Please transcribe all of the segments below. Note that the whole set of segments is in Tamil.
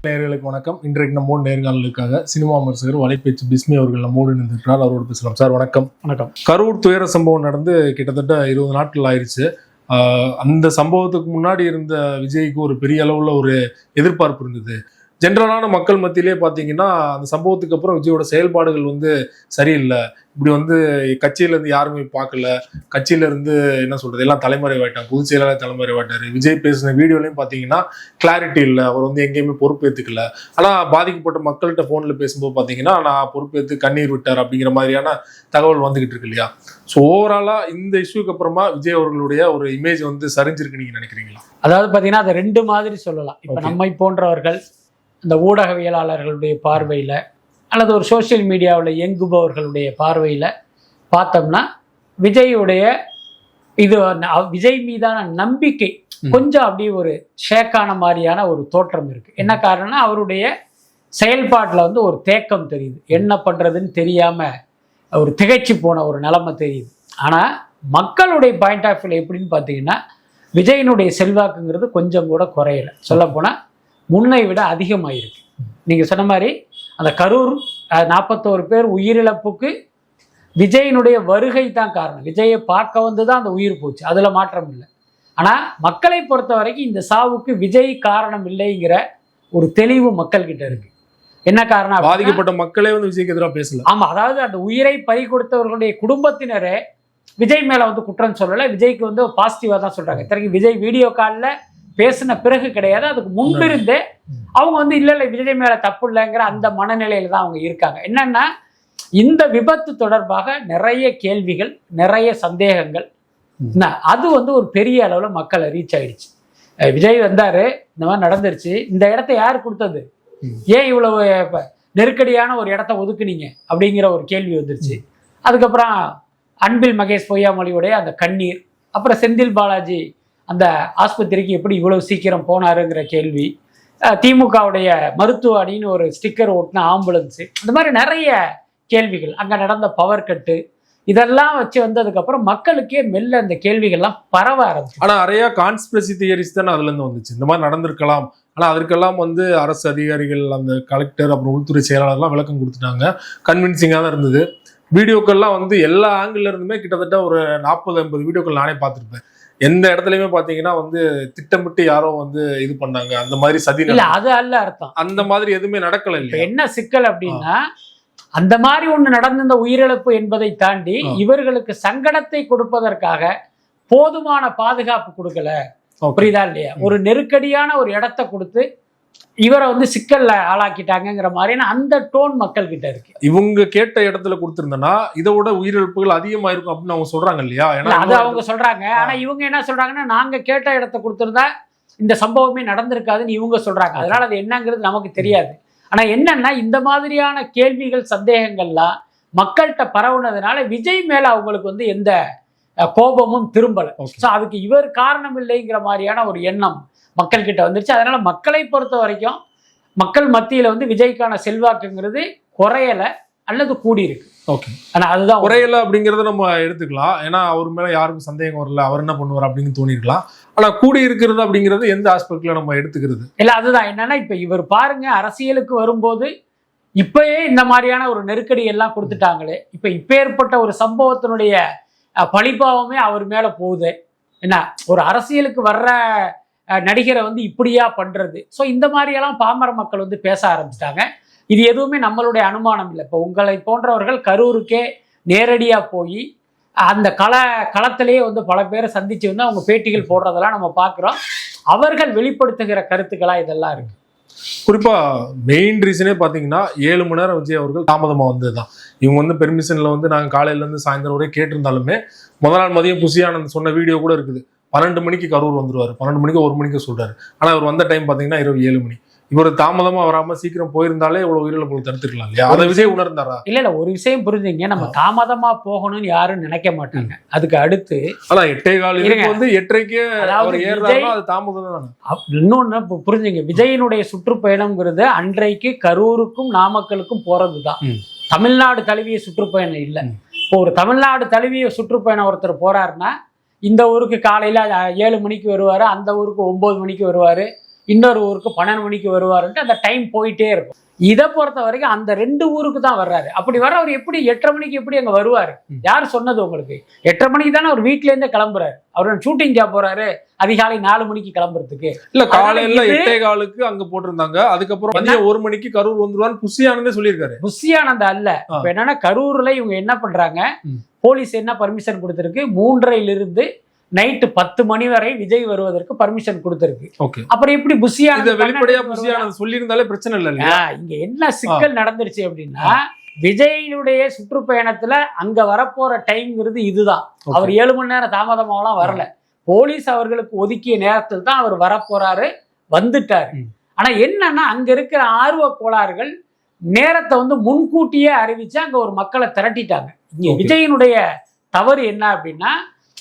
நேயர்களுக்கு வணக்கம். இன்றைக்கு நம்மோடு நேர்காணலுக்காக சினிமா விமர்சகர் வலைப்பேச்சு பிஸ்மி அவர்கள் நம்மோடு இணைந்திருக்கிறார். அவரோடு பேசலாம். சார் வணக்கம். வணக்கம். கரூர் துயர சம்பவம் நடந்து கிட்டத்தட்ட 20 நாட்கள் ஆயிடுச்சு. அந்த சம்பவத்துக்கு முன்னாடி இருந்த விஜய்க்கு ஒரு பெரிய அளவுல ஒரு எதிர்பார்ப்பு இருந்தது. ஜென்ரலான மக்கள் மத்தியிலே பார்த்தீங்கன்னா அந்த சம்பவத்துக்கு அப்புறம் விஜயோட செயல்பாடுகள் சரியில்லை. இப்படி கட்சியில இருந்து யாருமே பார்க்கல. கட்சியில இருந்து என்ன சொல்றது, எல்லாம் தலைமறைவாயிட்டாங்க. பொதுச் செயலாளர் தலைமறைவாயிட்டாரு. விஜய் பேசின வீடியோலையும் பார்த்தீங்கன்னா கிளாரிட்டி இல்லை. அவர் எங்கேயுமே பொறுப்பேற்றுக்கல. ஆனா பாதிக்கப்பட்ட மக்கள்கிட்ட போன்ல பேசும்போது பார்த்தீங்கன்னா நான் பொறுப்பேற்று கண்ணீர் விட்டார் அப்படிங்கிற மாதிரியான தகவல் வந்துகிட்டு இருக்கு இல்லையா? ஸோ ஓவராலா இந்த இஷ்யூக்கு அப்புறமா விஜய் அவர்களுடைய ஒரு இமேஜ் சரிஞ்சிருக்கு நீங்க நினைக்கிறீங்களா? அதாவது பார்த்தீங்கன்னா அதை ரெண்டு மாதிரி சொல்லலாம். இப்போ நம்மை போன்றவர்கள் இந்த ஊடகவியலாளர்களுடைய பார்வையில் அல்லது ஒரு சோசியல் மீடியாவில் இயங்குபவர்களுடைய பார்வையில் பார்த்தோம்னா விஜயுடைய விஜய் மீதான நம்பிக்கை கொஞ்சம் அப்படியே ஒரு ஷேக்கான மாதிரியான ஒரு தோற்றம் இருக்கு. என்ன காரணம்னா அவருடைய செயல்பாட்டில் ஒரு தேக்கம் தெரியுது. என்ன பண்ணுறதுன்னு தெரியாம ஒரு திகைச்சு போன ஒரு நிலைமை தெரியுது. ஆனால் மக்களுடைய பாயிண்ட் ஆஃப் வியூ எப்படின்னு பார்த்தீங்கன்னா விஜயினுடைய செல்வாக்குங்கிறது கொஞ்சம் கூட குறையலை. சொல்லப்போனால் முன்னை விட அதிகமாயிருக்கு. நீங்கள் சொன்ன மாதிரி அந்த கரூர் 41 பேர் உயிரிழப்புக்கு விஜயினுடைய வருகை தான் காரணம். விஜயை பார்க்க வந்து தான் அந்த உயிர் போச்சு, அதில் மாற்றம் இல்லை. ஆனால் மக்களை பொறுத்த வரைக்கும் இந்த சாவுக்கு விஜய் காரணம் இல்லைங்கிற ஒரு தெளிவு மக்கள்கிட்ட இருக்கு. என்ன காரணம்? பாதிக்கப்பட்ட மக்களே விஜய்க்கு எதிராக பேசல. ஆமாம், அதாவது அந்த உயிரை பறி கொடுத்தவர்களுடைய குடும்பத்தினரே விஜய் மேலே குற்றம் சொல்லலை. விஜய்க்கு பாசிட்டிவாக தான் சொல்கிறாங்க. இத்தனைக்கு விஜய் வீடியோ காலில் பேசின பிறகு கிடையாது, அதுக்கு முன்பிருந்தே அவங்க இல்லை விஜய் மேல தப்பு இல்லைங்கிற அந்த மனநிலையில தான் அவங்க இருக்காங்க. என்னன்னா இந்த விபத்து தொடர்பாக நிறைய கேள்விகள், நிறைய சந்தேகங்கள், அது ஒரு பெரிய அளவுல மக்களை ரீச் ஆயிடுச்சு. விஜய் வந்தாரு, இந்த மாதிரி நடந்துருச்சு, இந்த இடத்த யார் கொடுத்தது, ஏன் இவ்வளவு நெருக்கடியான ஒரு இடத்த ஒதுக்குனீங்க அப்படிங்கிற ஒரு கேள்வி வந்துருச்சு. அதுக்கப்புறம் அன்பில் மகேஷ் பொய்யாமொழியுடைய அந்த கண்ணீர், அப்புறம் செந்தில் பாலாஜி அந்த ஆஸ்பத்திரிக்கு எப்படி இவ்வளவு சீக்கிரம் போனாருங்கிற கேள்வி, திமுகவுடைய மருத்துவ அணின்னு ஒரு ஸ்டிக்கர் ஓட்டின ஆம்புலன்ஸு, இந்த மாதிரி நிறைய கேள்விகள், அங்கே நடந்த பவர் கட்டு, இதெல்லாம் வச்சு வந்ததுக்கப்புறம் மக்களுக்கே மெல்ல இந்த கேள்விகள்லாம் பரவ ஆரம்பிச்சு. ஆனால் நிறைய கான்ஸ்பிரசி தியரிஸ் தானே அதுலேருந்து வந்துச்சு. இந்த மாதிரி நடந்திருக்கலாம், ஆனால் அதற்கெல்லாம் அரசு அதிகாரிகள், அந்த கலெக்டர், அப்புறம் உள்துறை செயலாளர்லாம் விளக்கம் கொடுத்துட்டாங்க. கன்வின்சிங்காக தான் இருந்தது. வீடியோக்கள்லாம் எல்லா ஆங்கிள் இருந்துமே கிட்டத்தட்ட ஒரு 40-50 வீடியோக்கள் நானே பார்த்துருப்பேன். எந்த இடத்துலயுமே பாத்தீங்கன்னா திட்டமிட்டு யாரோ இது பண்ணாங்க, அந்த மாதிரி சதி இல்ல, அது அல்ல அர்த்தம். அந்த மாதிரி எதுவுமே நடக்கல. இல்ல என்ன சிக்கல் அப்படின்னா அந்த மாதிரி ஒண்ணு நடந்த இந்த உயிரிழப்பு என்பதை தாண்டி இவர்களுக்கு சங்கடத்தை கொடுப்பதற்காக போதுமான பாதுகாப்பு கொடுக்கல. புரியுதா இல்லையா? ஒரு நெருக்கடியான ஒரு இடத்த கொடுத்து இவரை சிக்கல்ல ஆளாக்கிட்டாங்கிற மாதிரியான அந்த டோன் மக்கள் கிட்ட இருக்கு. இவங்க கேட்ட இடத்துல கொடுத்திருந்தனா இதை விட உயிரிழப்புகள் அதிகமா இருக்கும் அப்படின்னு அவங்க சொல்றாங்க இல்லையா? அது அவங்க சொல்றாங்க. ஆனா இவங்க என்ன சொல்றாங்கன்னா நாங்க கேட்ட இடத்த கொடுத்திருந்தா இந்த சம்பவமே நடந்திருக்காதுன்னு இவங்க சொல்றாங்க. அதனால அது என்னங்கிறது நமக்கு தெரியாது. ஆனா என்னன்னா இந்த மாதிரியான கேள்விகள், சந்தேகங்கள்லாம் மக்கள்கிட்ட பரவுனதுனால விஜய் மேல அவங்களுக்கு எந்த கோபமும் திரும்பல. அதுக்கு இவர் காரணம் இல்லைங்கிற மாதிரியான ஒரு எண்ணம் மக்கள் கிட்ட வந்துருச்சு. அதனால மக்களை பொறுத்த வரைக்கும் மக்கள் மத்தியில விஜய்க்கான செல்வாக்குங்கிறது குறையல அல்லது கூடி இருக்கு. ஓகே, ஆனா அதுதான் குறையல அப்படிங்கறத நம்ம எடுத்துக்கலாம். ஏன்னா அவர் மேல யாருக்கும் சந்தேகம் வரல, அவர் என்ன பண்ணுவார் அப்படின்னு தோணிருக்கலாம். ஆனா கூடி இருக்கிறது அப்படிங்கிறது எந்த ஆஸ்பெக்ட்ல நம்ம எடுத்துக்கிறது இல்ல. அதுதான் என்னன்னா இப்ப இவர் பாருங்க, அரசியலுக்கு வரும்போது இப்பயே இந்த மாதிரியான ஒரு நெருக்கடி எல்லாம் கொடுத்துட்டாங்களே, இப்ப ஏற்பட்ட ஒரு சம்பவத்தினுடைய பழிபாவமே அவர் மேல போகுது. என்ன ஒரு அரசியலுக்கு வர்ற நடிகரை இப்படியா பண்றது? ஸோ இந்த மாதிரியெல்லாம் பாமர மக்கள் பேச ஆரம்பிச்சிட்டாங்க. இது எதுவுமே நம்மளுடைய அனுமானம் இல்லை. இப்போ உங்களை போன்றவர்கள் கரூருக்கே நேரடியாக போய் அந்த களத்திலேயே பல பேரை சந்திச்சு அவங்க பேட்டிகள் போடுறதெல்லாம் நம்ம பார்க்குறோம். அவர்கள் வெளிப்படுத்துகிற கருத்துக்களா இதெல்லாம் இருக்கு. குறிப்பா மெயின் ரீசனே பார்த்தீங்கன்னா 7 மணி நேரம் விஜய் அவர்கள் தாமதமாக வந்ததுதான். இவங்க பெர்மிஷன்ல நாங்கள் காலையிலேருந்து சாயந்தரம் வரை கேட்டிருந்தாலுமே முதல் நாள் மதியம் புசியானந்த் சொன்ன வீடியோ கூட இருக்குது. 12 மணிக்கு கரூர் வந்துருவாரு, 12 மணிக்கு 1 மணிக்கு சொல்றாரு. ஆனா அவர் வந்த டைம் பாத்தீங்கன்னா இரவு 7 மணி. இவர் தாமதமா வராம சீக்கிரம் போயிருந்தாலே இவ்வளவு உயிரிழப்புகள் தடுத்துக்கலாம் இல்லையா? அதை விஜய் உணர்ந்தாரா? இல்ல ஒரு விஷயம் புரிஞ்சுங்க, நம்ம தாமதமா போகணும்னு யாரும் நினைக்க மாட்டாங்க. அதுக்கு அடுத்து ஆனா 8:15 8:30க்கே அது தாமதம் தானே. இன்னொன்னு புரிஞ்சுங்க, விஜயனுடைய சுற்றுப்பயணம்ங்கிறது அன்றைக்கு கரூருக்கும் நாமக்கலுக்கும் போறதுதான். தமிழ்நாடு தழுவிய சுற்றுப்பயணம் இல்லை. இப்போ ஒரு தமிழ்நாடு தழுவிய சுற்றுப்பயணம் ஒருத்தர் போறாருன்னா இந்த ஊருக்கு காலையில 7 மணிக்கு வருவாரு, அந்த ஊருக்கு 9 மணிக்கு வருவாரு, இன்னொரு ஊருக்கு 12 மணிக்கு வருவாருன்ட்டு அந்த டைம் போயிட்டே இருக்கும். இதை பொறுத்த வரைக்கும் அந்த 2 ஊருக்கு தான் வர்றாரு. அப்படி வர அவர் எப்படி 8:30 மணிக்கு எப்படி அங்க வருவாரு? யார் சொன்னது உங்களுக்கு? 8:30 மணிக்கு தானே அவர் வீட்டுல இருந்தே கிளம்புறாரு. அவர் ஷூட்டிங் ஜாப் போறாரு அதிகாலை 4 மணிக்கு கிளம்புறதுக்கு. இல்ல காலையில 8:15 அங்க போட்டிருந்தாங்க. அதுக்கப்புறம் மதியம் 1 மணிக்கு கரூர் வந்துருவான்னு புஷி ஆனந்தே சொல்லியிருக்காரு. புஷி ஆனந்த் அல்ல. இப்ப என்னன்னா கரூர்ல இவங்க என்ன பண்றாங்க, போலீஸ் என்ன பர்மிஷன் கொடுத்திருக்கு, 3:30 நைட்டு 10 மணி வரை விஜய் வருவதற்கு பர்மிஷன் கொடுத்திருக்கு. அப்புறம் எப்படி வெளிப்படையா புஷி ஆனந்த் சொல்லியிருந்தாலே பிரச்சனை இல்ல. இங்க என்ன சிக்கல் நடந்துருச்சு அப்படின்னா, விஜயினுடைய சுற்றுப்பயணத்துல அங்க வரப்போற டைம்ங்கிறது இதுதான். அவர் 7 மணி நேரம் தாமதமாவெல்லாம் வரல. போலீஸ் அவர்களுக்கு ஒதுக்கிய நேரத்தில் தான் அவர் வரப்போறாரு, வந்துட்டாரு. ஆனா என்னன்னா அங்க இருக்கிற ஆர்வ கோளாறுகள் நேரத்தை வந்து முன்கூட்டியே அறிவிச்சு அங்க ஒரு மக்களை திரட்டிட்டாங்க. இங்க விஜயினுடைய தவறு என்ன அப்படின்னா,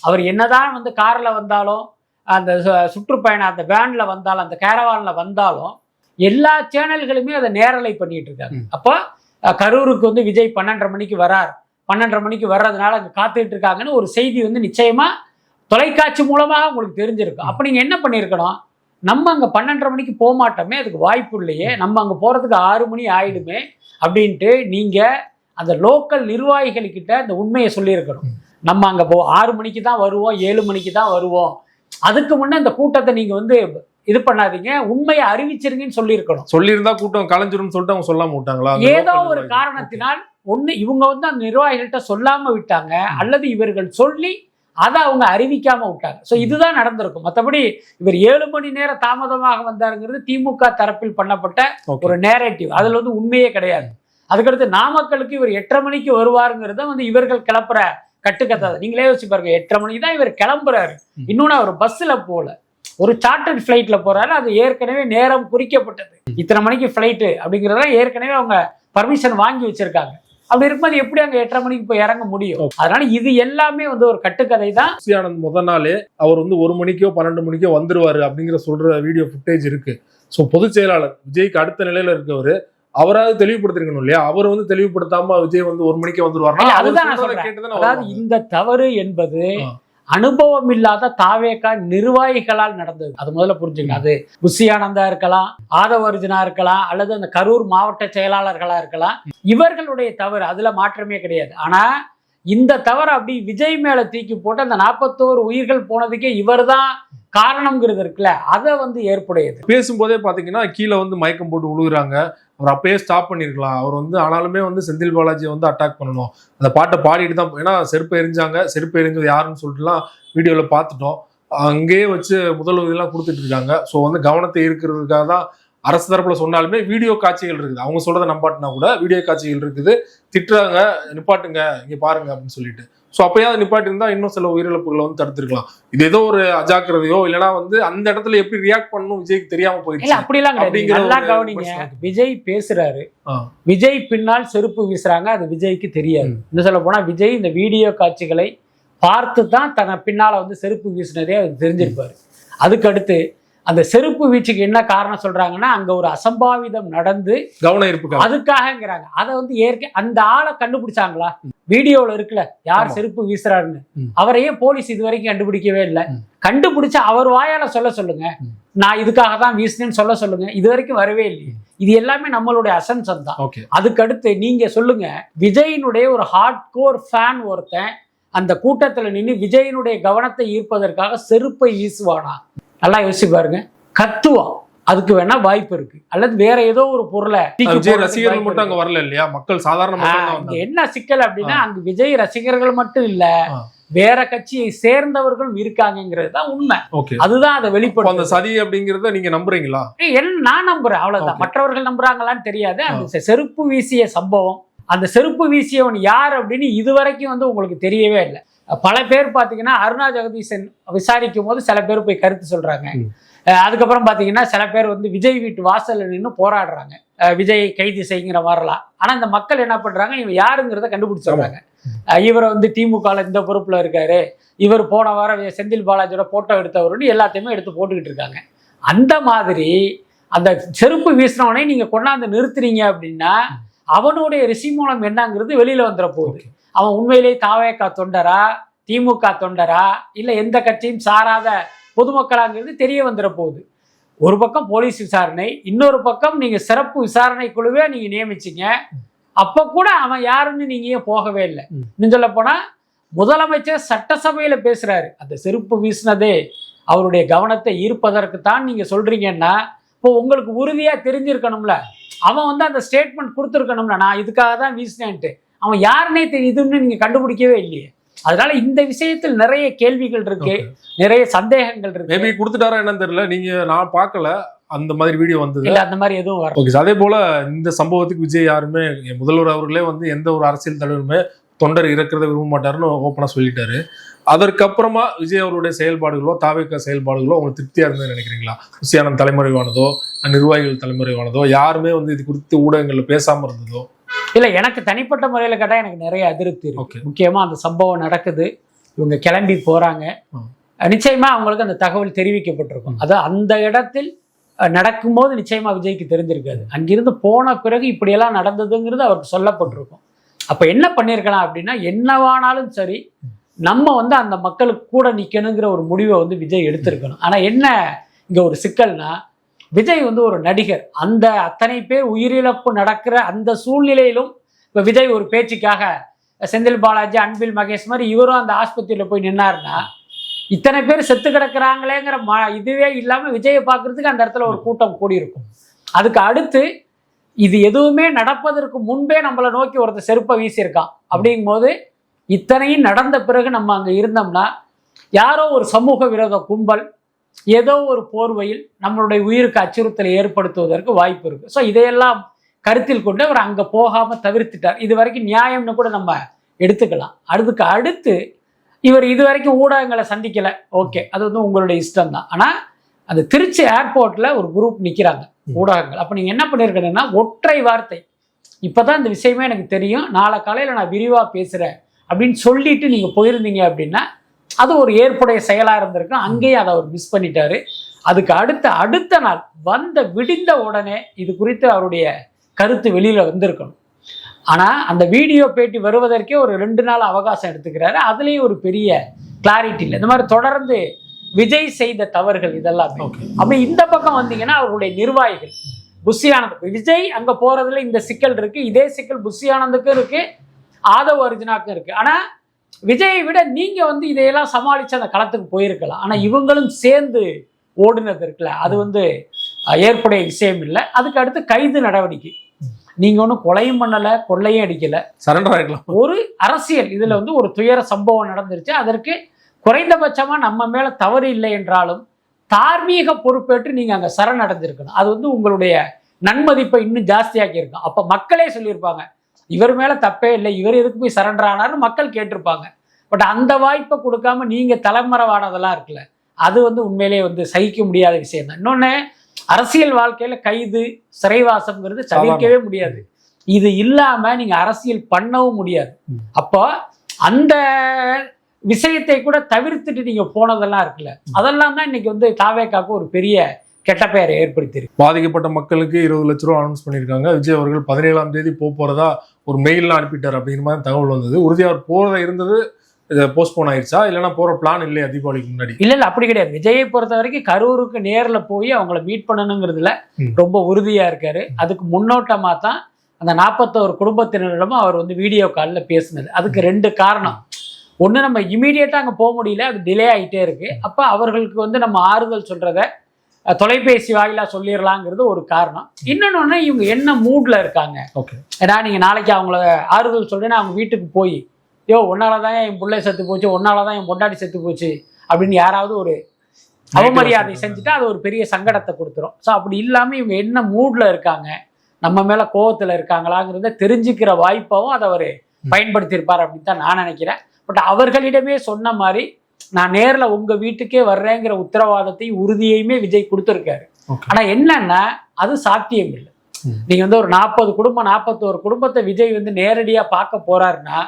அவர் என்னதான் வந்து கார்ல வந்தாலும், அந்த சுற்றுப்பயணம் அந்த வேன்ல வந்தாலும், அந்த கேரவான்ல வந்தாலும் எல்லா சேனல்களுமே அதை நேரலை பண்ணிட்டு இருக்காங்க. அப்போ கரூருக்கு வந்து விஜய் 12:30 மணிக்கு வரார், 12:30 மணிக்கு வர்றதுனால அங்க காத்துட்டு இருக்காங்கன்னு ஒரு செய்தி வந்து நிச்சயமா தொலைக்காட்சி மூலமாக உங்களுக்கு தெரிஞ்சிருக்கும். அப்ப நீங்க என்ன பண்ணிருக்கணும், நம்ம அங்க 12:30 மணிக்கு போக மாட்டோமே, அதுக்கு வாய்ப்பு இல்லையே, நம்ம அங்க போறதுக்கு 6 மணி ஆயிடுமே அப்படின்ட்டு நீங்க அந்த லோக்கல் நிர்வாகிகள்கிட்ட அந்த உண்மையை சொல்லியிருக்கணும். நம்ம அங்க 6 மணிக்கு தான் வருவோம், 7 மணிக்கு தான் வருவோம், அதுக்கு முன்னே இந்த கூட்டத்தை நீங்க வந்து இது பண்ணாதீங்க, உண்மையை அறிவிச்சிருங்கன்னு சொல்லியிருக்கணும். சொல்லியிருந்தா கூட்டம் கலைஞ்சிரும் சொல்லிட்டு அவங்க சொல்லாம விட்டாங்களா? ஏதோ ஒரு காரணத்தினால் ஒண்ணு இவங்க வந்து அந்த நிர்வாகிகள்கிட்ட சொல்லாம விட்டாங்க, அல்லது இவர்கள் சொல்லி அதை அவங்க அறிவிக்காம விட்டாங்க. ஸோ இதுதான் நடந்திருக்கும். மற்றபடி இவர் 7 மணி நேரம் தாமதமாக வந்தாருங்கிறது திமுக தரப்பில் பண்ணப்பட்ட ஒரு நேரேட்டிவ். அதுல வந்து உண்மையே கிடையாது. அதுக்கடுத்து நாமக்கலுக்கு இவர் 8:30 மணிக்கு வருவாருங்கிறத வந்து இவர்கள் கிளப்புற கட்டுக்கதை. நீங்களே யோசிச்சு பாருங்க, 8:30 மணிக்கு தான் இவர் கிளம்புறாரு. இன்னொன்னு அவர் பஸ்ல போல, ஒரு சார்ட்டர்ட் ஃபிளைட்ல போறாரு. அது ஏற்கனவே நேரம் குறிக்கப்பட்டது, இத்தனை மணிக்கு ஃபிளைட்டு அப்படிங்கிறத ஏற்கனவே அவங்க பர்மிஷன் வாங்கி வச்சிருக்காங்க. அப்படி இருக்கும்போது எப்படி அங்க 8:30 மணிக்கு போய் இறங்க முடியும்? அதனால இது எல்லாமே வந்து ஒரு கட்டுக்கதை தான். புஷி ஆனந்த் முதல் நாளே அவர் வந்து 1 மணிக்கோ 12 மணிக்கோ வந்துருவாரு அப்படிங்கிற சொல்ற வீடியோ ஃபுட்டேஜ் இருக்கு. ஸோ பொதுச் செயலாளர் விஜய்க்கு அடுத்த நிலையில இருக்கவர் அவராவது தெளிவுபடுத்திருக்கணும் இல்லையா? அவர் வந்து தெளிவுபடுத்தாம விஜய் வந்து 1 மணிக்கு வந்துருவாரு. அதுதான் நான் சொல்றேன். அதாவது இந்த தவறு என்பது அனுபவம் இல்லாத தாவேகா நிர்வாகிகளால் நடந்தது. அது முதல்ல புரிஞ்சுங்க. அது புஷி ஆனந்தா இருக்கலாம், ஆதவ அர்ஜுனா இருக்கலாம், அல்லது அந்த கரூர் மாவட்ட செயலாளர்களா இருக்கலாம். இவர்களுடைய தவறு, அதுல மாற்றமே கிடையாது. ஆனா இந்த தவறு அப்படி விஜய் மேல தூக்கி போட்டு அந்த 41 உயிர்கள் போனதுக்கே இவர் தான் காரணம்ங்கிறது இருக்குல்ல, அதை வந்து ஏற்புடையது. பேசும்போதே பாத்தீங்கன்னா கீழே வந்து மயக்கம் போட்டு விழுகுறாங்க. அவர் அப்பயே ஸ்டாப் பண்ணிருக்கலாம். அவர் வந்து ஆனாலுமே வந்து செந்தில் பாலாஜியை வந்து அட்டாக் பண்ணணும். அந்த பாட்டை பாடிட்டு தான், ஏன்னா செருப்பு எரிஞ்சாங்க, செருப்பு எரிஞ்சது யாருன்னு சொல்லிட்டுலாம் வீடியோல பார்த்துட்டோம். அங்கேயே வச்சு முதல் உதவியெல்லாம் கொடுத்துட்டு இருக்காங்க. ஸோ வந்து கவனத்தை ஈர்க்கிறதுக்காக தான் அரசு தரப்புல சொன்னாலுமே வீடியோ காட்சிகள் இருக்குது. அவங்க சொல்றதை நம்பாட்டினா கூட வீடியோ காட்சிகள் இருக்குது. திட்டுறாங்க, நிப்பாட்டுங்க இங்க பாருங்க அப்படின்னு சொல்லிட்டு. ஸோ அப்பயாவது நிப்பாட்டி இருந்தா இன்னும் சில உயிரிழப்புகளை வந்து தடுத்துருக்கலாம். இது ஏதோ ஒரு அஜாக்கிரதையோ இல்லைன்னா வந்து அந்த இடத்துல எப்படி ரியாக்ட் பண்ணணும் விஜய்க்கு தெரியாம போயிடுச்சு. அப்படிலாம் கவனிங்க. விஜய் பேசுறாரு, விஜய் பின்னால் செருப்பு வீசுறாங்க, அது விஜய்க்கு தெரியாது. இன்னும் சொல்ல போனா விஜய் இந்த வீடியோ காட்சிகளை பார்த்து தான் தன்னை பின்னால வந்து செருப்பு வீசினதே அது தெரிஞ்சிருப்பாரு. அதுக்கு அடுத்து அந்த செருப்பு வீச்சுக்கு என்ன காரணம் சொல்றாங்கன்னா, அங்க ஒரு அசம்பாவிதம் நடந்து கவனம் இருப்பு அதுக்காகங்கிறாங்க. அதை வந்து அந்த ஆளை கண்டுபிடிச்சாங்களா? வீடியோல இருக்குல்ல யார் செருப்பு வீசுறாருன்னு, அவரையே போலீஸ் இது வரைக்கும் கண்டுபிடிக்கவே இல்லை. கண்டுபிடிச்சா அவர் வாயால சொல்லுங்க, நான் இதுக்காக தான் வீசினேன்னு சொல்லுங்க. இது வரைக்கும் வரவே இல்லை. இது எல்லாமே நம்மளுடைய அசம்சன் தான். அதுக்கு அடுத்து நீங்க சொல்லுங்க, விஜயினுடைய ஒரு ஹார்ட் கோர் ஃபேன் ஒருத்தன் அந்த கூட்டத்துல நின்று விஜயினுடைய கவனத்தை ஈர்ப்பதற்காக செருப்பை வீசுவானா? நல்லா யோசிச்சு பாருங்க. கத்துவான், அதுக்கு வேணா வாய்ப்பு இருக்கு. அல்லது வேற ஏதோ ஒரு பொருளை ரசிகர்கள் மட்டும் அங்க வரல இல்லையா? மக்கள் சாதாரண என்ன சிக்கல் அப்படின்னா, அங்க விஜய் ரசிகர்கள் மட்டும் இல்ல, வேற கட்சியை சேர்ந்தவர்களும் இருக்காங்கிறது தான் உண்மை. அதுதான் அதை வெளிப்படும். அந்த சதி அப்படிங்கறத நீங்க நம்புறீங்களா? நான் நம்புறேன், அவ்வளவுதான். மற்றவர்கள் நம்புறாங்களான்னு தெரியாது. அந்த செருப்பு வீசிய சம்பவம், அந்த செருப்பு வீசியவன் யார் அப்படின்னு இதுவரைக்கும் வந்து உங்களுக்கு தெரியவே இல்லை. பல பேர் பார்த்தீங்கன்னா அருணா ஜெகதீசன் விசாரிக்கும் போது சில பேர் போய் கருத்து சொல்றாங்க. அதுக்கப்புறம் பார்த்தீங்கன்னா சில பேர் வந்து விஜய் வீட்டு வாசல்ல நின்று போராடுறாங்க, விஜய் கைது செய்யுங்கிற மாதிரிலாம். ஆனா இந்த மக்கள் என்ன பண்றாங்க, இவன் யாருங்கிறத கண்டுபிடிச்சிடுறாங்க. இவரை வந்து திமுகல இந்த பொறுப்புல இருக்காரு, இவர் போன வாரம் செந்தில் பாலாஜியோட போட்டோ எடுத்தவருன்னு எல்லாத்தையுமே எடுத்து போட்டுக்கிட்டு இருக்காங்க. அந்த மாதிரி அந்த செருப்பு வீசினவனே நீங்க கொண்டாந்து நிறுத்துறீங்க அப்படின்னா அவனுடைய ரிசி மூலம் என்னங்கிறது வெளியில வந்துட போகுது. அவன் உண்மையிலேயே தாவேகா தொண்டரா, திமுக தொண்டரா, இல்ல எந்த கட்சியும் சாராத பொதுமக்களாங்கிறது தெரிய வந்துட போகுது. ஒரு பக்கம் போலீஸ் விசாரணை, இன்னொரு பக்கம் நீங்க சிறப்பு விசாரணை குழுவே நீங்க நியமிச்சீங்க. அப்ப கூட அவன் யாருன்னு நீங்க ஏன் போகவே இல்லை? இன்னும் சொல்ல போனா முதலமைச்சர் சட்டசபையில பேசுறாரு, அந்த செருப்பு வீசினதே அவருடைய கவனத்தை ஈர்ப்பதற்கு தான் நீங்க சொல்றீங்கன்னா, இப்போ உங்களுக்கு உறுதியா தெரிஞ்சிருக்கணும்ல. அவன் வந்து அந்த ஸ்டேட்மெண்ட் கொடுத்துருக்கணும்ல, நான் இதுக்காக தான் வீசினேன்ட்டு. அவன் யாருன்னே தெரியுதுன்னு நீங்க கண்டுபிடிக்கவே இல்லையே. அதனால இந்த விஷயத்தில் நிறைய கேள்விகள் இருக்கு, நிறைய சந்தேகங்கள் இருக்கு. மேபி கொடுத்துட்டாரா என்னன்னு தெரியல. நான் பார்க்கல அந்த மாதிரி வீடியோ வந்தது இல்ல, அந்த மாதிரி எதுவும் வர. ஓகே. அதே போல இந்த சம்பவத்துக்கு விஜய் யாருமே, முதல்வர் அவர்களே வந்து எந்த ஒரு அரசியல் தலைவருமே தொண்டர் இறக்கிறத விரும்ப மாட்டாருன்னு ஓப்பனா சொல்லிட்டாரு. அதற்கப்புறமா விஜய் அவருடைய செயல்பாடுகளோ தாவேக செயல்பாடுகளோ உங்களுக்கு திருப்தியா இருந்ததுன்னு நினைக்கிறீங்களா? புசியானந்த் தலைமுறைவானதோ நிர்வாகிகள் தலைமுறைவானதோ யாருமே வந்து இது குறித்து ஊடகங்கள்ல பேசாம இருந்ததோ? இல்ல, எனக்கு தனிப்பட்ட முறையில கேட்டா எனக்கு நிறைய அதிருப்தி இருக்கு. முக்கியமா அந்த சம்பவம் நடக்குது, இவங்க கிளம்பி போறாங்க, நிச்சயமா அவங்களுக்கு அந்த தகவல் தெரிவிக்கப்பட்டிருக்கும். அது அந்த இடத்தில் நடக்கும்போது நிச்சயமா விஜய்க்கு தெரிஞ்சிருக்காது. அங்கிருந்து போன பிறகு இப்படியெல்லாம் நடந்ததுங்கிறது அவருக்கு சொல்லப்பட்டிருக்கும். அப்ப என்ன பண்ணியிருக்கலாம் அப்படின்னா, என்னவானாலும் சரி நம்ம வந்து அந்த மக்களுக்கு கூட நிக்கணுங்கிற ஒரு முடிவை வந்து விஜய் எடுத்திருக்கணும். ஆனா என்ன இங்க ஒரு சிக்கல்னா, விஜய் வந்து ஒரு நடிகர். அந்த அத்தனை பேர் உயிரிழப்பு நடக்கிற அந்த சூழ்நிலையிலும் இப்ப விஜய் ஒரு பேச்சுக்காக செந்தில் பாலாஜி, அன்பில் மகேஷ் மாதிரி இவரும் அந்த ஆஸ்பத்திரியில போய் நின்னாருன்னா, இத்தனை பேர் செத்து கிடக்குறாங்களேங்கிற இதுவே இல்லாம விஜயை பார்க்கறதுக்கு அந்த இடத்துல ஒரு கூட்டம் கூடியிருக்கும். அதுக்கு அடுத்து இது எதுவுமே நடப்பதற்கு முன்பே நம்மளை நோக்கி ஒருத்தர் செருப்பை வீசியிருக்கான். அப்படிங்கும் போது இத்தனையும் நடந்த பிறகு நம்ம அங்க இருந்தோம்னா, யாரோ ஒரு சமூக விரோத கும்பல் ஏதோ ஒரு போர்வையில் நம்மளுடைய உயிருக்கு அச்சுறுத்தலை ஏற்படுத்துவதற்கு வாய்ப்பு இருக்கு. ஸோ இதையெல்லாம் கருத்தில் கொண்டு அவர் அங்க போகாம தவிர்த்துட்டார். இது வரைக்கும் நியாயம்னு கூட நம்ம எடுத்துக்கலாம். அதுக்கு அடுத்து இவர் இது வரைக்கும் ஊடகங்களை சந்திக்கல, ஓகே, அது வந்து உங்களுடைய இஷ்டம் தான். ஆனா அந்த திருச்சி ஏர்போர்ட்ல ஒரு குரூப் நிக்கிறாங்க ஊடகங்கள். அப்ப நீங்க என்ன பண்ணிருக்கீங்கன்னா, ஒற்றை வார்த்தை, இப்பதான் இந்த விஷயமே எனக்கு தெரியும், நாளை காலையில நான் விரிவா பேசுறேன் அப்படின்னு சொல்லிட்டு நீங்க போயிருந்தீங்க அப்படின்னா அது ஒரு ஏற்புடைய செயலா இருந்திருக்கும். அங்கேயே அதை அவர் மிஸ் பண்ணிட்டாரு. அதுக்கு அடுத்த நாள் விடிந்த உடனே இது குறித்து அவருடைய கருத்து வெளியில வந்திருக்கணும். ஆனா அந்த வீடியோ பேட்டி வருவதற்கே ஒரு 2 நாள் அவகாசம் எடுத்துக்கிறாரு. அதுலயும் ஒரு பெரிய கிளாரிட்டி இல்லை. இந்த மாதிரி தொடர்ந்து விஜய் செய்த தவறுகள் இதெல்லாம். அப்படி இந்த பக்கம் வந்தீங்கன்னா அவருடைய நிர்வாகிகள், புஷி ஆனந்த், விஜய் அங்க போறதுல இந்த சிக்கல் இருக்கு. இதே சிக்கல் புஷி ஆனந்துக்கும் இருக்கு, ஆதவ் அர்ஜுனாக்கும் இருக்கு. ஆனா விஜயை விட நீங்க வந்து இதையெல்லாம் சமாளிச்சு அந்த களத்துக்கு போயிருக்கலாம். ஆனா இவங்களும் சேர்ந்து ஓடுனது இருக்குல்ல, அது வந்து ஏற்புடைய விஷயம் இல்லை. அதுக்கு அடுத்து கைது நடவடிக்கை. நீங்க ஒன்றும் கொலையும் பண்ணல, கொள்ளையும் அடிக்கல, சரண்டர் ஆகிக்கலாம். ஒரு அரசியல் இதுல வந்து ஒரு துயர சம்பவம் நடந்துருச்சு. அதற்கு குறைந்தபட்சமா நம்ம மேல தவறு இல்லை என்றாலும் தார்மீக பொறுப்பேற்று நீங்க அங்க சரணடைஞ்சிருக்கணும். அது வந்து உங்களுடைய நன்மதிப்பை இன்னும் ஜாஸ்தியாக்கி இருக்கும். அப்ப மக்களே சொல்லியிருப்பாங்க, இவர் மேல தப்பே இல்லை, இவர் எதுக்கு போய் சரண்டர் ஆனார்னு மக்கள் கேட்டிருப்பாங்க. பட் அந்த வாய்ப்பை கொடுக்காம நீங்க தலைமறைவானதெல்லாம் இருக்குல்ல, அது வந்து உண்மையிலேயே வந்து சகிக்க முடியாத விஷயம் தான். இன்னொன்னு, அரசியல் வாழ்க்கையில கைது சிறைவாசம்ங்கிறது தவிர்க்கவே முடியாது. இது இல்லாம நீங்க அரசியல் பண்ணவும் முடியாது. அப்போ அந்த விஷயத்தை கூட தவிர்த்துட்டு நீங்க போனதெல்லாம் இருக்குல்ல, அதெல்லாம் தான் இன்னைக்கு வந்து தாவேக்காக்கு ஒரு பெரிய கெட்ட பெயரை ஏற்படுத்தியிருக்கு. பாதிக்கப்பட்ட மக்களுக்கு 20 லட்ச ரூபா அனௌன்ஸ் பண்ணியிருக்காங்க. விஜய் அவர்கள் 17ஆம் தேதி போறதா ஒரு மெயில்லாம் அனுப்பிட்டார் அப்படிங்கிற மாதிரி தகவல் வந்தது. உறுதியாக அவர் போறதா இருந்தது, போஸ்ட்போன் ஆயிடுச்சா, இல்லைன்னா போற பிளான் இல்லையா தீபாவளிக்கு முன்னாடி? இல்ல அப்படி கிடையாது. விஜயை பொறுத்த வரைக்கும் கரூருக்கு நேர்ல போய் அவங்கள மீட் பண்ணணுங்கிறதுல ரொம்ப உறுதியா இருக்காரு. அதுக்கு முன்னோட்டமா தான் அந்த 41 குடும்பத்தினரிடமும் அவர் வந்து வீடியோ காலில் பேசினது. அதுக்கு 2 காரணம். ஒன்று, நம்ம இமீடியட்டா அங்கே போக முடியல, அது டிலே ஆகிட்டே இருக்கு. அப்போ அவர்களுக்கு வந்து நம்ம ஆறுதல் சொல்றத தொலைபேசி வாயிலா சொல்லிடலாங்கிறது ஒரு காரணம். இன்னொன்னு, இவங்க என்ன மூட்ல இருக்காங்க. ஏன்னா நீங்க நாளைக்கு அவங்கள ஆறுதல் சொல்றேன்னா அவங்க வீட்டுக்கு போய், யோ உன்னாலதான் என் பிள்ளை செத்து போச்சு, உன்னாலதான் என் பொண்டாட்டி செத்து போச்சு அப்படின்னு யாராவது ஒரு அவமரியாதை செஞ்சுட்டா அது ஒரு பெரிய சங்கடத்தை கொடுத்துரும். ஸோ அப்படி இல்லாம இவங்க என்ன மூட்ல இருக்காங்க, நம்ம மேல கோவத்துல இருக்காங்களாங்கிறத தெரிஞ்சுக்கிற வாய்ப்பாவும் அதை அவர் பயன்படுத்தியிருப்பார் அப்படின்னு தான் நான் நினைக்கிறேன். பட் அவர்களிடமே சொன்ன மாதிரி நான் நேர்ல உங்க வீட்டுக்கே வர்றேங்கிற உத்தரவாதத்தை உறுதியையுமே விஜய் கொடுத்துருக்காரு. ஆனா என்னன்னா அது சாத்தியம் இல்லை. நீங்க வந்து ஒரு 40 குடும்பம் 41 குடும்பத்தை விஜய் வந்து நேரடியா பார்க்க போறாருன்னா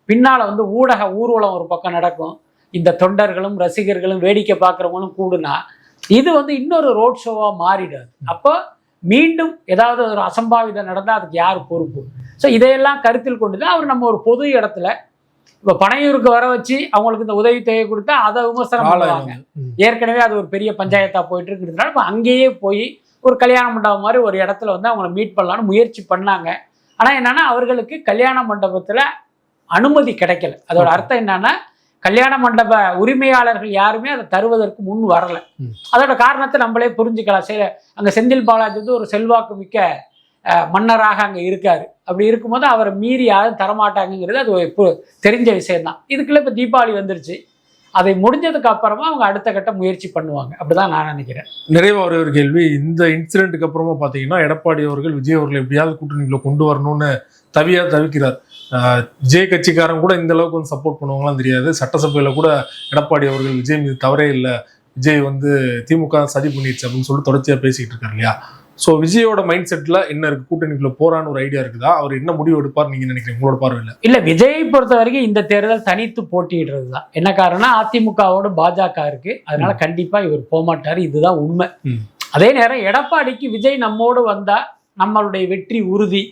பின்னால வந்து ஊடக ஊர்வலம் ஒரு பக்கம் நடக்கும், இந்த தொண்டர்களும் ரசிகர்களும் வேடிக்கை பார்க்குறவங்களும் கூடுனா இது வந்து இன்னொரு ரோட் ஷோவா மாறிடாது. அப்போ மீண்டும் ஏதாவது ஒரு அசம்பாவிதம் நடந்தால் அதுக்கு யார் பொறுப்பு? ஸோ இதையெல்லாம் கருத்தில் கொண்டு தான் அவர் நம்ம ஒரு பொது இடத்துல இப்ப பனையூருக்கு வர வச்சு அவங்களுக்கு இந்த உதவி தொகை கொடுத்தா அதை விமர்சனம் பண்ணுவாங்க. ஏற்கனவே அது ஒரு பெரிய பஞ்சாயத்தா போயிட்டு இருக்கிறதுனால இப்ப அங்கேயே போய் ஒரு கல்யாண மண்டபம் மாதிரி ஒரு இடத்துல வந்து அவங்களை மீட் பண்ணலாம்னு முயற்சி பண்ணாங்க. ஆனா என்னன்னா அவர்களுக்கு கல்யாண மண்டபத்துல அனுமதி கிடைக்கல. அதோட அர்த்தம் என்னன்னா கல்யாண மண்டப உரிமையாளர்கள் யாருமே அதை தருவதற்கு முன் வரல. அதோட காரணத்தை நம்மளே புரிஞ்சுக்கலாம். அங்க செந்தில் பாலாஜி வந்து ஒரு செல்வாக்கு மிக்க மன்னராக அங்க இருக்காரு. அப்படி இருக்கும்போது அவரை மீறி யாரும் தரமாட்டாங்கிறது அது தெரிஞ்ச விஷயம்தான். இதுக்குள்ள இப்ப தீபாவளி வந்துருச்சு. அதை முடிஞ்சதுக்கு அப்புறமா அவங்க அடுத்த கட்ட முயற்சி பண்ணுவாங்க. அப்படிதான் நான் நினைக்கிறேன். நிறைவா ஒரு கேள்வி, இந்த இன்சிடென்ட்டுக்கு அப்புறமா பாத்தீங்கன்னா எடப்பாடி அவர்கள் விஜய் அவர்கள் எப்படியாவது கூட்டணிக்குள்ள கொண்டு வரணும்னு தவிக்கிறார். விஜய் கட்சிக்காரன் கூட இந்த அளவுக்கு வந்து சப்போர்ட் பண்ணுவாங்களாம் தெரியாது. சட்டசபையில கூட எடப்பாடி அவர்கள் விஜய் மீது தவறே இல்லை, விஜய் வந்து திமுக சதி பண்ணிடுச்சு அப்படின்னு சொல்லி தொடர்ச்சியா பேசிக்கிட்டு இருக்காரு இல்லையா? ஸோ விஜயோட மைண்ட் செட்ல என்ன இருக்கு, கூட்டணிக்குள்ள போறான்னு ஒரு ஐடியா இருக்குதா? அவர் என்ன முடிவு எடுப்பார் நீங்க நினைக்கிறீங்க உங்களோட பார்வையில? இல்ல, விஜயை பொறுத்த வரைக்கும் இந்த தேர்தல் தனித்து போட்டியிடுறது தான். என்ன காரணம், அதிமுகவோட பாஜக இருக்கு, அதனால கண்டிப்பா இவர் போகமாட்டாரு, இதுதான் உண்மை. அதே நேரம் எடப்பாடிக்கு விஜய் நம்மோடு வந்தா நம்மளுடைய வெற்றி உறுதி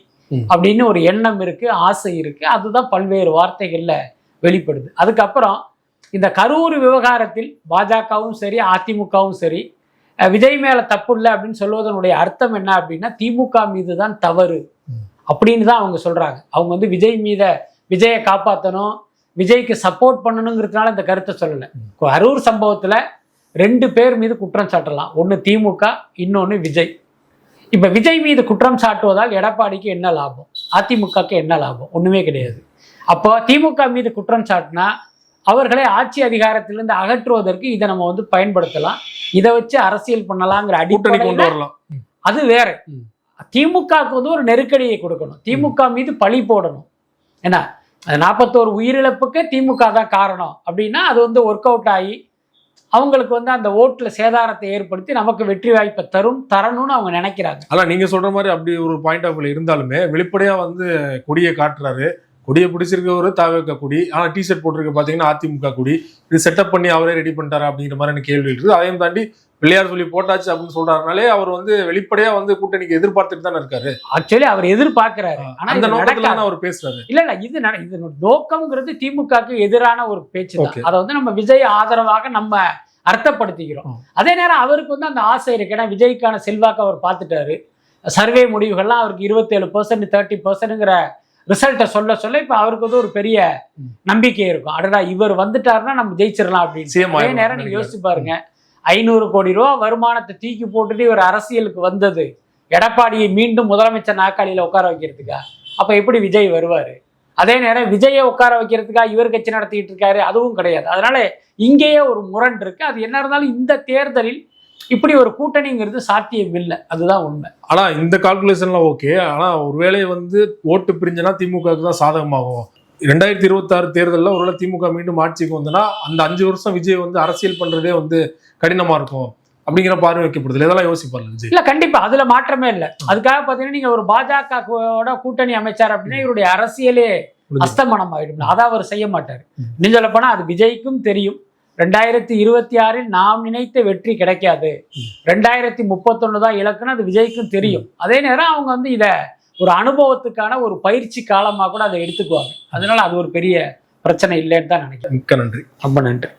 அப்படின்னு ஒரு எண்ணம் இருக்கு, ஆசை இருக்கு. அதுதான் பல்வேறு வார்த்தைகள்ல வெளிப்படுது. அதுக்கப்புறம் இந்த கரூர் விவகாரத்தில் பாஜகவும் சரி அதிமுகவும் சரி விஜய் மேல தப்பு இல்லை அப்படின்னு சொல்வதனுடைய அர்த்தம் என்ன அப்படின்னா திமுக மீது தான் தவறு அப்படின்னு தான் அவங்க சொல்றாங்க. அவங்க வந்து விஜயை காப்பாற்றணும், விஜய்க்கு சப்போர்ட் பண்ணணுங்கிறதுனால இந்த கருத்தை சொல்லலை. கரூர் சம்பவத்துல 2 பேர் மீது குற்றம் சாட்டலாம். ஒன்று திமுக, இன்னொன்று விஜய். இப்ப விஜய் மீது குற்றம் சாட்டுவதால் எடப்பாடிக்கு என்ன லாபம், அதிமுகக்கு என்ன லாபம்? ஒண்ணுமே கிடையாது. அப்போ திமுக மீது குற்றம் சாட்டினா அவர்களை ஆட்சி அதிகாரத்திலிருந்து அகற்றுவதற்கு இதை நம்ம வந்து பயன்படுத்தலாம், இதை வச்சு அரசியல் பண்ணலாங்கிற அடிப்படையில் அது வேற. திமுகவுக்கு வந்து ஒரு நெருக்கடியை கொடுக்கணும், திமுக மீது பழி போடணும். ஏன்னா 41 உயிரிழப்புக்கு திமுக தான் காரணம் அப்படின்னா அது வந்து ஒர்க் அவுட் ஆகி அவங்களுக்கு வந்து அந்த ஓட்டுல சேதாரத்தை ஏற்படுத்தி நமக்கு வெற்றி வாய்ப்பை தரணும்னு அவங்க நினைக்கிறாங்க. அதான் நீங்க சொல்ற மாதிரி அப்படி ஒரு பாயிண்ட் ஆஃப் வியூ இருந்தாலுமே வெளிப்படையா வந்து கொடியை காட்டுறாரு. கொடியை பிடிச்சிருக்க ஒரு தவிர்க்க கொடி, ஆனா டிஷர்ட் போட்டிருக்க பாத்தீங்கன்னா அதிமுக கொடி. இது செட்டப் பண்ணி அவரே ரெடி பண்ணிட்டாரா அப்படிங்கிற மாதிரி கேள்வி இருக்குது. அதையும் தாண்டி பிள்ளையார் சொல்லி போட்டாச்சு அப்படின்னு சொல்றாருனாலே அவர் வந்து வெளிப்படையா வந்து கூட்டணிக்கு எதிர்பார்த்துட்டு தானே இருக்காரு. ஆக்சுவலி அவர் எதிர்பார்க்கிறாரு, ஆனா அந்த நோக்கத்துல அவர் பேசுறாரு. இல்ல இது நோக்கம்ங்கிறது திமுகக்கு எதிரான ஒரு பேச்சு தான். அதை வந்து நம்ம விஜய் ஆதரவாக நம்ம அர்த்தப்படுத்திக்கிறோம். அதே நேரம் அவருக்கு வந்து அந்த ஆசை இருக்கு. ஏன்னா விஜய்க்கான செல்வாக்கு அவர் பார்த்துட்டாரு. சர்வே முடிவுகள்லாம் அவருக்கு 27% 30%ங்கிற ரிசல்ட்டை சொல்ல இப்ப அவருக்கு வந்து ஒரு பெரிய நம்பிக்கை இருக்கும். அடடா இவர் வந்துட்டாருன்னா நம்ம ஜெயிச்சிடலாம் அப்படின்னு. அதே நேரம் நீங்க யோசிச்சு பாருங்க, 500 கோடி ரூபா வருமானத்தை தூக்கி போட்டுட்டு இவர் அரசியலுக்கு வந்தது எடப்பாடியை மீண்டும் முதலமைச்சர் நாற்காலியில உட்கார வைக்கிறதுக்கா? அப்ப எப்படி விஜய் வருவாரு? அதே நேரம் விஜயை உட்கார வைக்கிறதுக்கா இவர் கட்சி நடத்திட்டு இருக்காரு, அதுவும் கிடையாது. அதனால இங்கேயே ஒரு முரண் இருக்கு. அது என்ன இருந்தாலும் இந்த தேர்தலில் இப்படி ஒரு கூட்டணிங்கிறது சாத்தியம் இல்லை, அதுதான் உண்மை. ஆனா இந்த கால்குலேஷன்லாம் ஓகே. ஆனா ஒருவேளை வந்து ஓட்டு பிரிஞ்சனா திமுகவுக்கு தான் சாதகமாகும். 2026 தேர்தலில் ஒருவேளை திமுக மீண்டும் ஆட்சிக்கு வந்தனா அந்த 5 வருஷம் விஜய் வந்து அரசியல் பண்றதே வந்து கடினமா இருக்கும் அப்படிங்கிற பார்வை வைக்கப்படுது. இதெல்லாம் யோசிப்பாரு விஜய். இல்ல கண்டிப்பா அதுல மாற்றமே இல்லை. அதுக்காக பாத்தீங்கன்னா நீங்க ஒரு பாஜக கூட்டணி அமைச்சார் அப்படின்னா இவருடைய அரசியலே அஸ்தமனம் ஆயிடும். அதை அவர் செய்ய மாட்டாரு. நீ சொல்ல போனா அது விஜய்க்கும் தெரியும். 2026 நாம் நினைத்த வெற்றி கிடைக்காது, 2031 தான் இலக்குன்னு அது விஜய்க்கும் தெரியும். அதே நேரம் அவங்க வந்து இதை ஒரு அனுபவத்துக்கான ஒரு பயிற்சி காலமாக கூட அதை எடுத்துக்குவாங்க. அதனால அது ஒரு பெரிய பிரச்சனை இல்லைன்னு தான் நினைக்கிறேன். மிக்க நன்றி. ரொம்ப நன்றி.